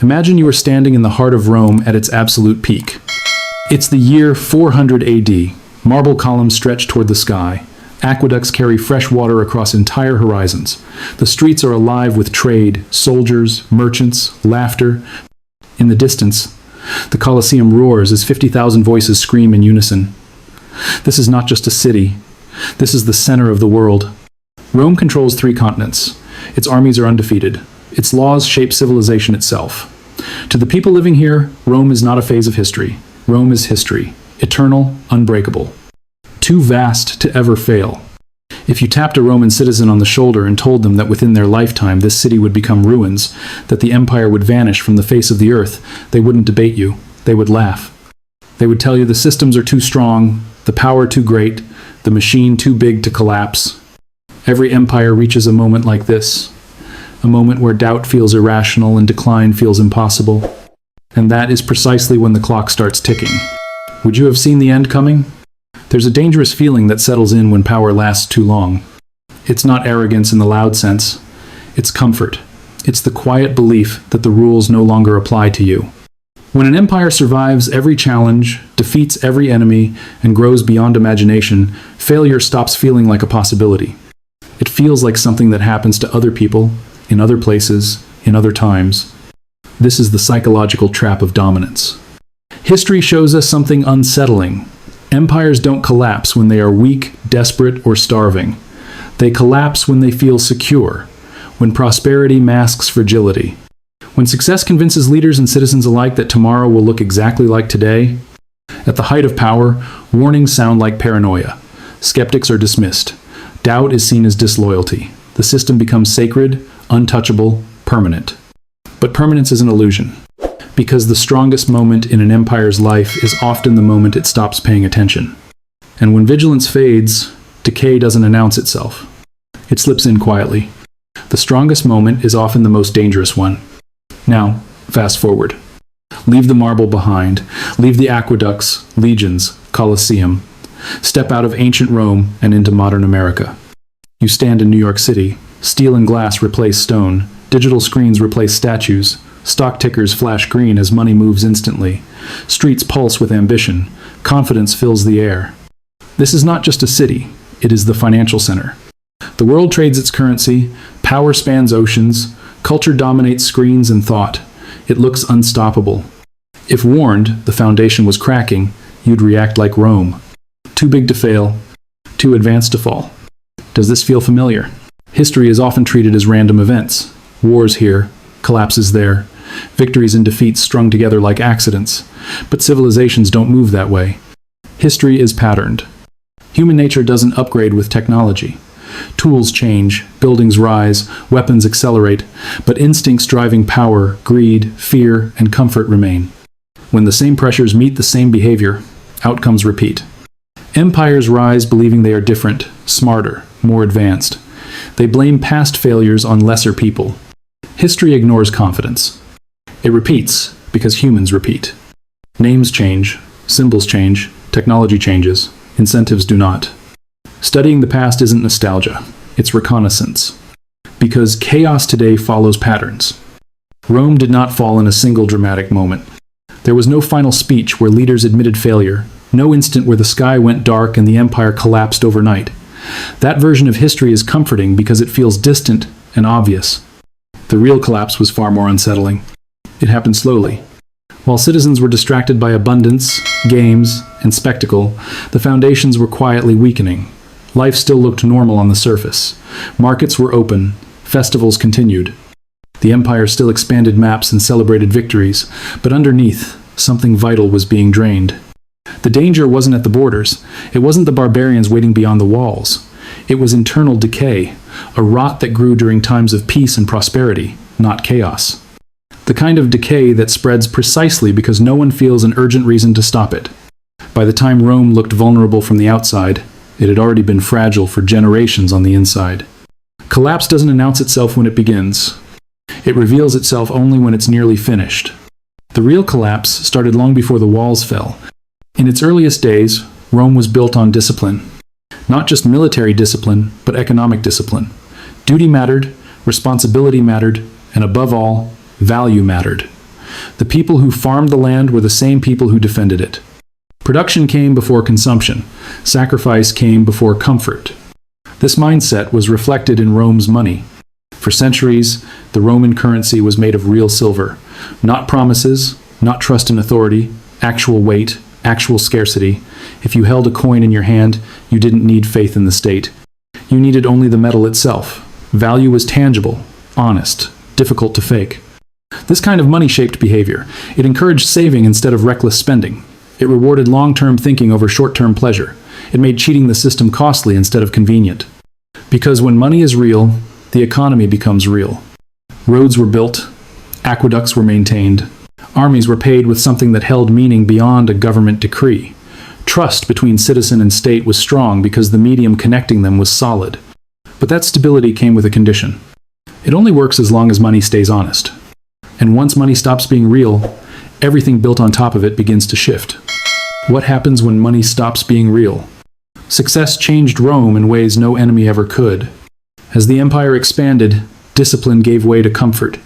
Imagine you are standing in the heart of Rome at its absolute peak. It's the year 400 AD. Marble columns stretch toward the sky. Aqueducts carry fresh water across entire horizons. The streets are alive with trade, soldiers, merchants, laughter. In the distance, the Colosseum roars as 50,000 voices scream in unison. This is not just a city. This is the center of the world. Rome controls 3 continents. Its armies are undefeated. Its laws shape civilization itself. To the people living here, Rome is not a phase of history. Rome is history, eternal, unbreakable. Too vast to ever fail. If you tapped a Roman citizen on the shoulder and told them that within their lifetime this city would become ruins, that the empire would vanish from the face of the earth, they wouldn't debate you. They would laugh. They would tell you the systems are too strong, the power too great, the machine too big to collapse. Every empire reaches a moment like this, a moment where doubt feels irrational and decline feels impossible. And that is precisely when the clock starts ticking. Would you have seen the end coming? There's a dangerous feeling that settles in when power lasts too long. It's not arrogance in the loud sense. It's comfort. It's the quiet belief that the rules no longer apply to you. When an empire survives every challenge, defeats every enemy, and grows beyond imagination, failure stops feeling like a possibility. It feels like something that happens to other people, in other places, in other times. This is the psychological trap of dominance. History shows us something unsettling. Empires don't collapse when they are weak, desperate, or starving. They collapse when they feel secure, when prosperity masks fragility. When success convinces leaders and citizens alike that tomorrow will look exactly like today. At the height of power, warnings sound like paranoia. Skeptics are dismissed. Doubt is seen as disloyalty. The system becomes sacred, untouchable, permanent. But permanence is an illusion, because the strongest moment in an empire's life is often the moment it stops paying attention. And when vigilance fades, decay doesn't announce itself. It slips in quietly. The strongest moment is often the most dangerous one. Now, fast forward. Leave the marble behind. Leave the aqueducts, legions, Colosseum. Step out of ancient Rome and into modern America. You stand in New York City. Steel and glass replace stone. Digital screens replace statues. Stock tickers flash green as money moves instantly. Streets pulse with ambition. Confidence fills the air. This is not just a city. It is the financial center. The world trades its currency. Power spans oceans. Culture dominates screens and thought. It looks unstoppable. If warned the foundation was cracking, you'd react like Rome. Too big to fail. Too advanced to fall. Does this feel familiar? History is often treated as random events. Wars here, collapses there, victories and defeats strung together like accidents. But civilizations don't move that way. History is patterned. Human nature doesn't upgrade with technology. Tools change, buildings rise, weapons accelerate, but instincts driving power, greed, fear, and comfort remain. When the same pressures meet the same behavior, outcomes repeat. Empires rise believing they are different, smarter, more advanced. They blame past failures on lesser people. History ignores confidence. It repeats because humans repeat. Names change, symbols change, technology changes, incentives do not. Studying the past isn't nostalgia, it's reconnaissance. Because chaos today follows patterns. Rome did not fall in a single dramatic moment. There was no final speech where leaders admitted failure, no instant where the sky went dark and the empire collapsed overnight. That version of history is comforting because it feels distant and obvious. The real collapse was far more unsettling. It happened slowly. While citizens were distracted by abundance, games, and spectacle, the foundations were quietly weakening. Life still looked normal on the surface. Markets were open. Festivals continued. The empire still expanded maps and celebrated victories, but underneath, something vital was being drained. The danger wasn't at the borders. It wasn't the barbarians waiting beyond the walls. It was internal decay, a rot that grew during times of peace and prosperity, not chaos. The kind of decay that spreads precisely because no one feels an urgent reason to stop it. By the time Rome looked vulnerable from the outside, it had already been fragile for generations on the inside. Collapse doesn't announce itself when it begins. It reveals itself only when it's nearly finished. The real collapse started long before the walls fell. In its earliest days, Rome was built on discipline. Not just military discipline, but economic discipline. Duty mattered, responsibility mattered, and above all, value mattered. The people who farmed the land were the same people who defended it. Production came before consumption. Sacrifice came before comfort. This mindset was reflected in Rome's money. For centuries, the Roman currency was made of real silver. Not promises, not trust in authority, actual weight, actual scarcity. If you held a coin in your hand, you didn't need faith in the state. You needed only the metal itself. Value was tangible, honest, difficult to fake. This kind of money shaped behavior. It encouraged saving instead of reckless spending. It rewarded long-term thinking over short-term pleasure. It made cheating the system costly instead of convenient. Because when money is real, the economy becomes real. Roads were built, aqueducts were maintained, armies were paid with something that held meaning beyond a government decree. Trust between citizen and state was strong because the medium connecting them was solid. But that stability came with a condition. It only works as long as money stays honest. And once money stops being real, everything built on top of it begins to shift. What happens when money stops being real? Success changed Rome in ways no enemy ever could. As the empire expanded, discipline gave way to comfort.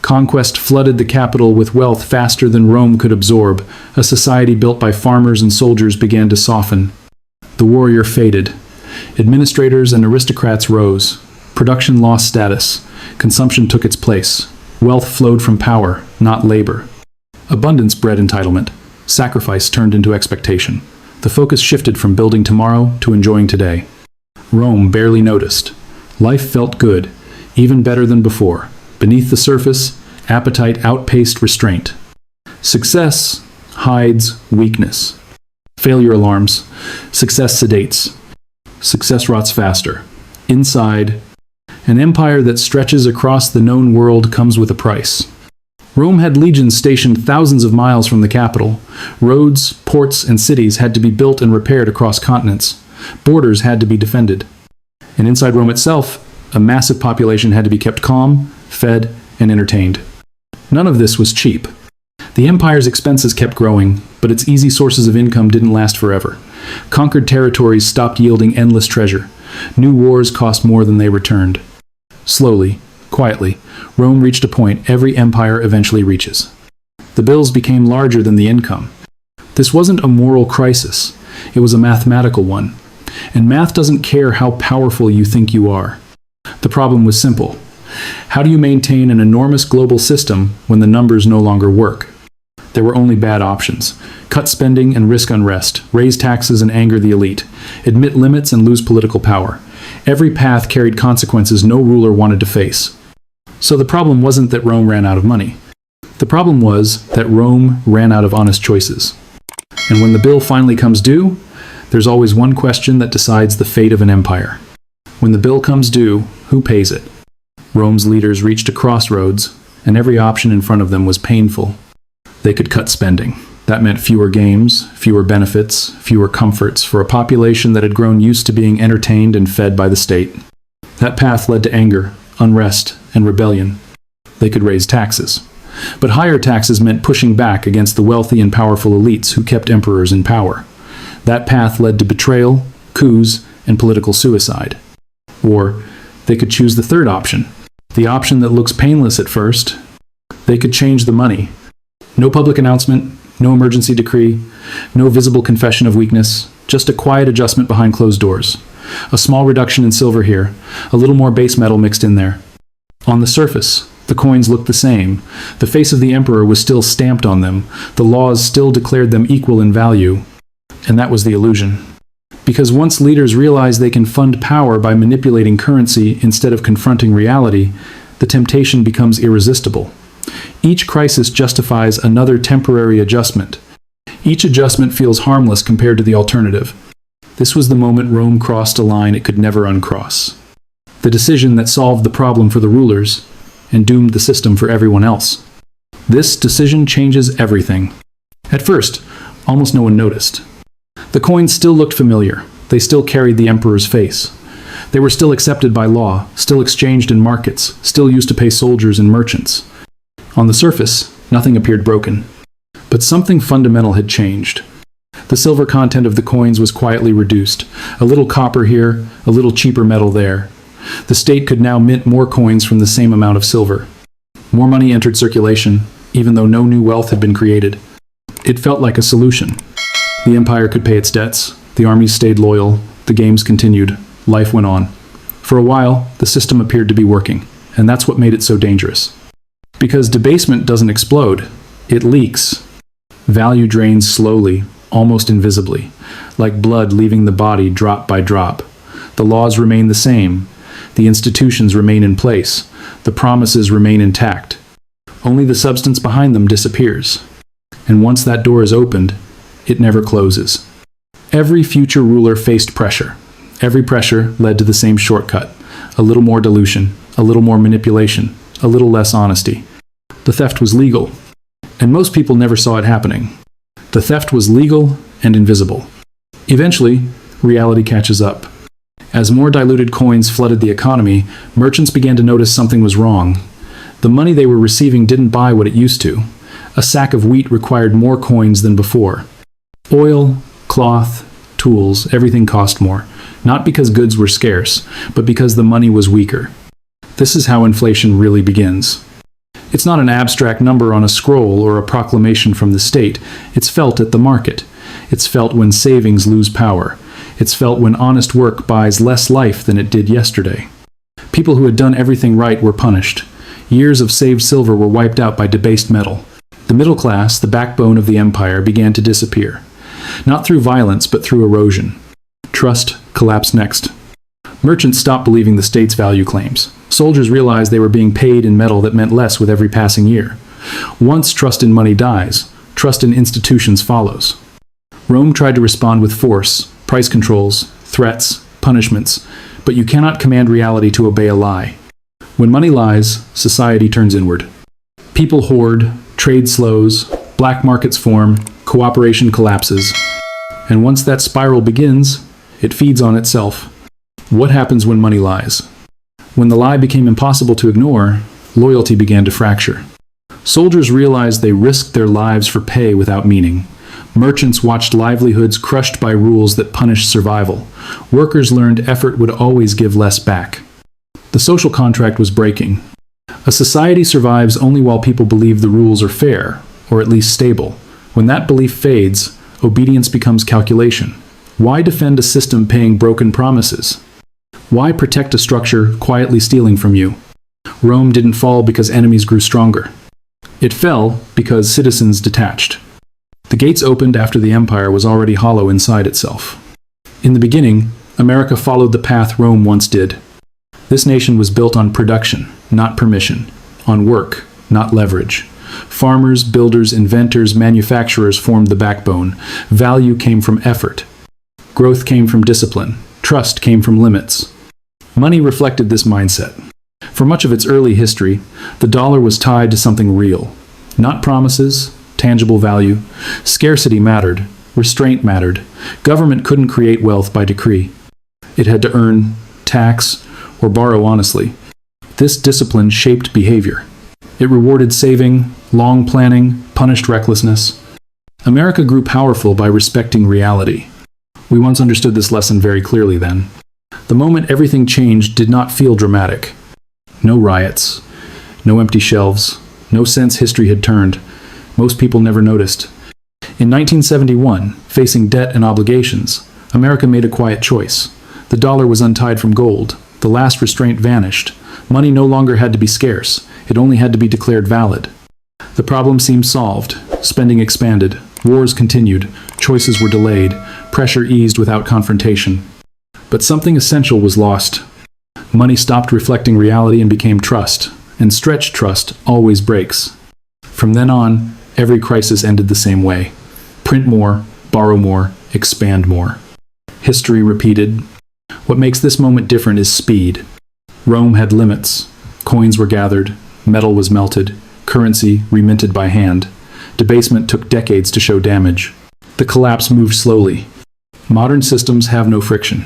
Conquest flooded the capital with wealth faster than Rome could absorb. A society built by farmers and soldiers began to soften. The warrior faded. Administrators and aristocrats rose. Production lost status. Consumption took its place. Wealth flowed from power, not labor. Abundance bred entitlement. Sacrifice turned into expectation. The focus shifted from building tomorrow to enjoying today. Rome barely noticed. Life felt good, even better than before. Beneath the surface, appetite outpaced restraint. Success hides weakness. Failure alarms. Success sedates. Success rots faster. Inside, an empire that stretches across the known world comes with a price. Rome had legions stationed thousands of miles from the capital. Roads, ports, and cities had to be built and repaired across continents. Borders had to be defended. And inside Rome itself, a massive population had to be kept calm, fed, and entertained. None of this was cheap. The empire's expenses kept growing, but its easy sources of income didn't last forever. Conquered territories stopped yielding endless treasure. New wars cost more than they returned. Slowly, quietly, Rome reached a point every empire eventually reaches. The bills became larger than the income. This wasn't a moral crisis. It was a mathematical one. And math doesn't care how powerful you think you are. The problem was simple. How do you maintain an enormous global system when the numbers no longer work? There were only bad options. Cut spending and risk unrest, raise taxes and anger the elite, admit limits and lose political power. Every path carried consequences no ruler wanted to face. So the problem wasn't that Rome ran out of money. The problem was that Rome ran out of honest choices. And when the bill finally comes due, there's always one question that decides the fate of an empire. When the bill comes due, who pays it? Rome's leaders reached a crossroads, and every option in front of them was painful. They could cut spending. That meant fewer games, fewer benefits, fewer comforts for a population that had grown used to being entertained and fed by the state. That path led to anger, unrest, and rebellion. They could raise taxes. But higher taxes meant pushing back against the wealthy and powerful elites who kept emperors in power. That path led to betrayal, coups, and political suicide. Or they could choose the third option, the option that looks painless at first. They could change the money. No public announcement, no emergency decree, no visible confession of weakness, just a quiet adjustment behind closed doors. A small reduction in silver here, a little more base metal mixed in there. On the surface, the coins looked the same. The face of the emperor was still stamped on them. The laws still declared them equal in value. And that was the illusion. Because once leaders realize they can fund power by manipulating currency instead of confronting reality, the temptation becomes irresistible. Each crisis justifies another temporary adjustment. Each adjustment feels harmless compared to the alternative. This was the moment Rome crossed a line it could never uncross. The decision that solved the problem for the rulers and doomed the system for everyone else. This decision changes everything. At first, almost no one noticed. The coins still looked familiar. They still carried the emperor's face. They were still accepted by law, still exchanged in markets, still used to pay soldiers and merchants. On the surface, nothing appeared broken. But something fundamental had changed. The silver content of the coins was quietly reduced. A little copper here, a little cheaper metal there. The state could now mint more coins from the same amount of silver. More money entered circulation, even though no new wealth had been created. It felt like a solution. The empire could pay its debts, the armies stayed loyal, the games continued, life went on. For a while, the system appeared to be working, and that's what made it so dangerous. Because debasement doesn't explode, it leaks. Value drains slowly, almost invisibly, like blood leaving the body drop by drop. The laws remain the same, the institutions remain in place, the promises remain intact. Only the substance behind them disappears. And once that door is opened, it never closes. Every future ruler faced pressure. Every pressure led to the same shortcut: a little more dilution, a little more manipulation, a little less honesty. The theft was legal, and most people never saw it happening. The theft was legal and invisible. Eventually, reality catches up. As more diluted coins flooded the economy, merchants began to notice something was wrong. The money they were receiving didn't buy what it used to. A sack of wheat required more coins than before. Oil, cloth, tools, everything cost more. Not because goods were scarce, but because the money was weaker. This is how inflation really begins. It's not an abstract number on a scroll or a proclamation from the state. It's felt at the market. It's felt when savings lose power. It's felt when honest work buys less life than it did yesterday. People who had done everything right were punished. Years of saved silver were wiped out by debased metal. The middle class, the backbone of the empire, began to disappear. Not through violence, but through erosion. Trust collapsed next. Merchants stopped believing the state's value claims. Soldiers realized they were being paid in metal that meant less with every passing year. Once trust in money dies, trust in institutions follows. Rome tried to respond with force, price controls, threats, punishments, but you cannot command reality to obey a lie. When money lies, society turns inward. People hoard, trade slows, black markets form, cooperation collapses. And once that spiral begins, it feeds on itself. What happens when money lies? When the lie became impossible to ignore, loyalty began to fracture. Soldiers realized they risked their lives for pay without meaning. Merchants watched livelihoods crushed by rules that punished survival. Workers learned effort would always give less back. The social contract was breaking. A society survives only while people believe the rules are fair, or at least stable. When that belief fades, obedience becomes calculation. Why defend a system paying broken promises? Why protect a structure quietly stealing from you? Rome didn't fall because enemies grew stronger. It fell because citizens detached. The gates opened after the empire was already hollow inside itself. In the beginning, America followed the path Rome once did. This nation was built on production, not permission, on work, not leverage. Farmers, builders, inventors, manufacturers formed the backbone. Value came from effort. Growth came from discipline. Trust came from limits. Money reflected this mindset. For much of its early history, the dollar was tied to something real. Not promises, tangible value. Scarcity mattered. Restraint mattered. Government couldn't create wealth by decree. It had to earn, tax, or borrow honestly. This discipline shaped behavior. It rewarded saving, long planning, punished recklessness. America grew powerful by respecting reality. We once understood this lesson very clearly then. The moment everything changed did not feel dramatic. No riots, no empty shelves, no sense history had turned. Most people never noticed. In 1971, facing debt and obligations, America made a quiet choice. The dollar was untied from gold. The last restraint vanished. Money no longer had to be scarce. It only had to be declared valid. The problem seemed solved. Spending expanded. Wars continued. Choices were delayed. Pressure eased without confrontation. But something essential was lost. Money stopped reflecting reality and became trust. And stretched trust always breaks. From then on, every crisis ended the same way. Print more, borrow more, expand more. History repeated. What makes this moment different is speed. Rome had limits. Coins were gathered. Metal was melted. Currency reminted by hand. Debasement took decades to show damage. The collapse moved slowly. Modern systems have no friction.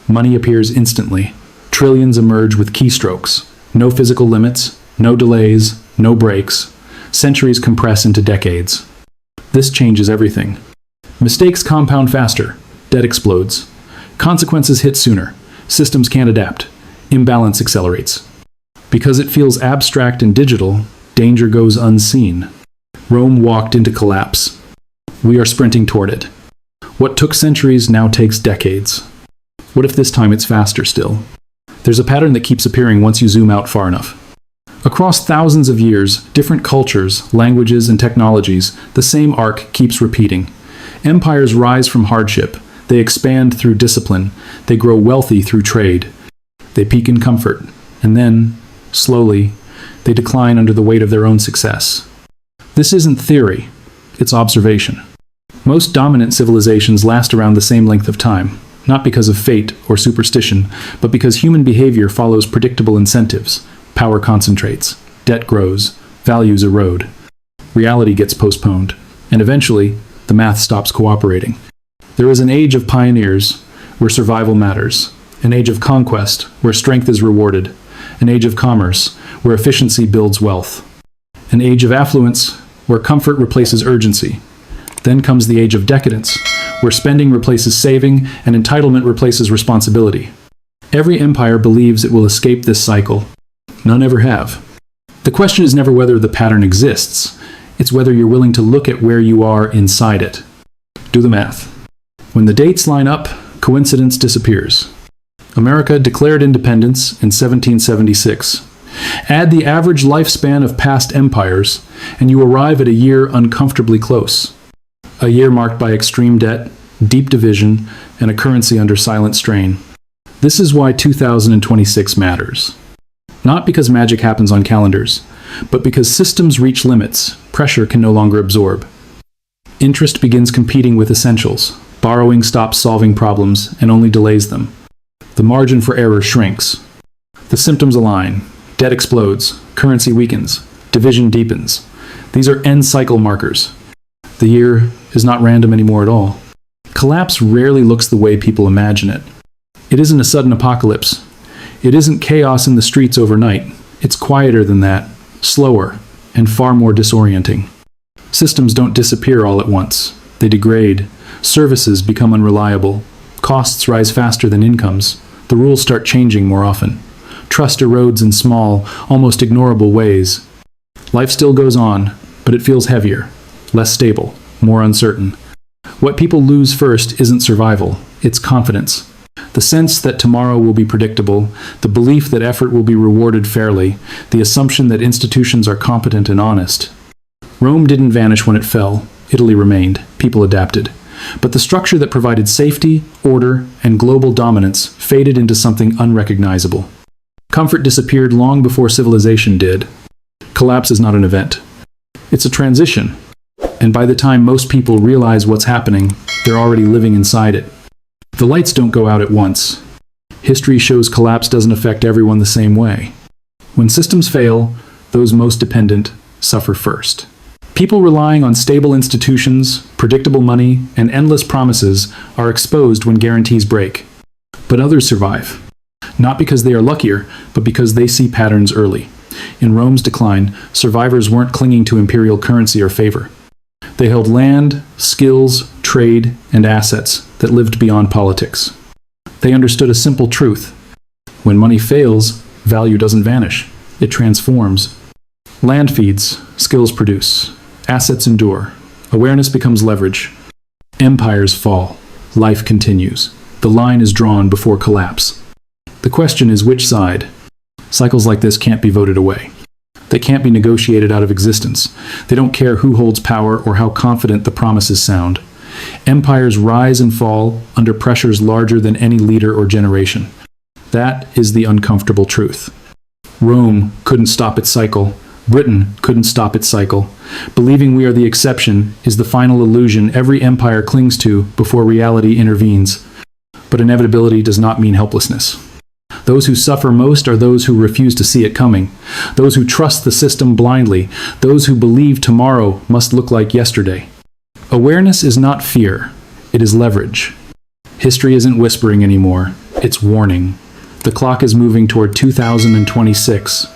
Money appears instantly. Trillions emerge with keystrokes. No physical limits, no delays, no breaks. Centuries compress into decades. This changes everything. Mistakes compound faster. Debt explodes. Consequences hit sooner. Systems can't adapt. Imbalance accelerates. Because it feels abstract and digital, danger goes unseen. Rome walked into collapse. We are sprinting toward it. What took centuries now takes decades. What if this time it's faster still? There's a pattern that keeps appearing once you zoom out far enough. Across thousands of years, different cultures, languages, and technologies, the same arc keeps repeating. Empires rise from hardship. They expand through discipline. They grow wealthy through trade. They peak in comfort. And then, slowly, they decline under the weight of their own success. This isn't theory. It's observation. Most dominant civilizations last around the same length of time, not because of fate or superstition, but because human behavior follows predictable incentives. Power concentrates, debt grows, values erode. Reality gets postponed, and eventually, the math stops cooperating. There is an age of pioneers, where survival matters, an age of conquest, where strength is rewarded, an age of commerce, where efficiency builds wealth, an age of affluence, where comfort replaces urgency. Then comes the age of decadence, where spending replaces saving and entitlement replaces responsibility. Every empire believes it will escape this cycle. None ever have. The question is never whether the pattern exists. It's whether you're willing to look at where you are inside it. Do the math. When the dates line up, coincidence disappears. America declared independence in 1776. Add the average lifespan of past empires, and you arrive at a year uncomfortably close. A year marked by extreme debt, deep division, and a currency under silent strain. This is why 2026 matters. Not because magic happens on calendars, but because systems reach limits pressure can no longer absorb. Interest begins competing with essentials. Borrowing stops solving problems and only delays them. The margin for error shrinks. The symptoms align. Debt explodes. Currency weakens. Division deepens. These are end cycle markers. The year is not random anymore at all. Collapse rarely looks the way people imagine it. It isn't a sudden apocalypse. It isn't chaos in the streets overnight. It's quieter than that, slower, and far more disorienting. Systems don't disappear all at once. They degrade. Services become unreliable. Costs rise faster than incomes. The rules start changing more often. Trust erodes in small, almost ignorable ways. Life still goes on, but it feels heavier, less stable, more uncertain. What people lose first isn't survival, it's confidence. The sense that tomorrow will be predictable, the belief that effort will be rewarded fairly, the assumption that institutions are competent and honest. Rome didn't vanish when it fell. Italy remained. People adapted. But the structure that provided safety, order, and global dominance faded into something unrecognizable. Comfort disappeared long before civilization did. Collapse is not an event. It's a transition. And by the time most people realize what's happening, they're already living inside it. The lights don't go out at once. History shows collapse doesn't affect everyone the same way. When systems fail, those most dependent suffer first. People relying on stable institutions, predictable money, and endless promises are exposed when guarantees break. But others survive. Not because they are luckier, but because they see patterns early. In Rome's decline, survivors weren't clinging to imperial currency or favor. They held land, skills, trade, and assets that lived beyond politics. They understood a simple truth. When money fails, value doesn't vanish. It transforms. Land feeds, skills produce, assets endure, awareness becomes leverage. Empires fall, life continues. The line is drawn before collapse. The question is which side? Cycles like this can't be voted away. They can't be negotiated out of existence. They don't care who holds power or how confident the promises sound. Empires rise and fall under pressures larger than any leader or generation. That is the uncomfortable truth. Rome couldn't stop its cycle. Britain couldn't stop its cycle. Believing we are the exception is the final illusion every empire clings to before reality intervenes. But inevitability does not mean helplessness. Those who suffer most are those who refuse to see it coming, those who trust the system blindly, those who believe tomorrow must look like yesterday. Awareness is not fear, it is leverage. History isn't whispering anymore, it's warning. The clock is moving toward 2026.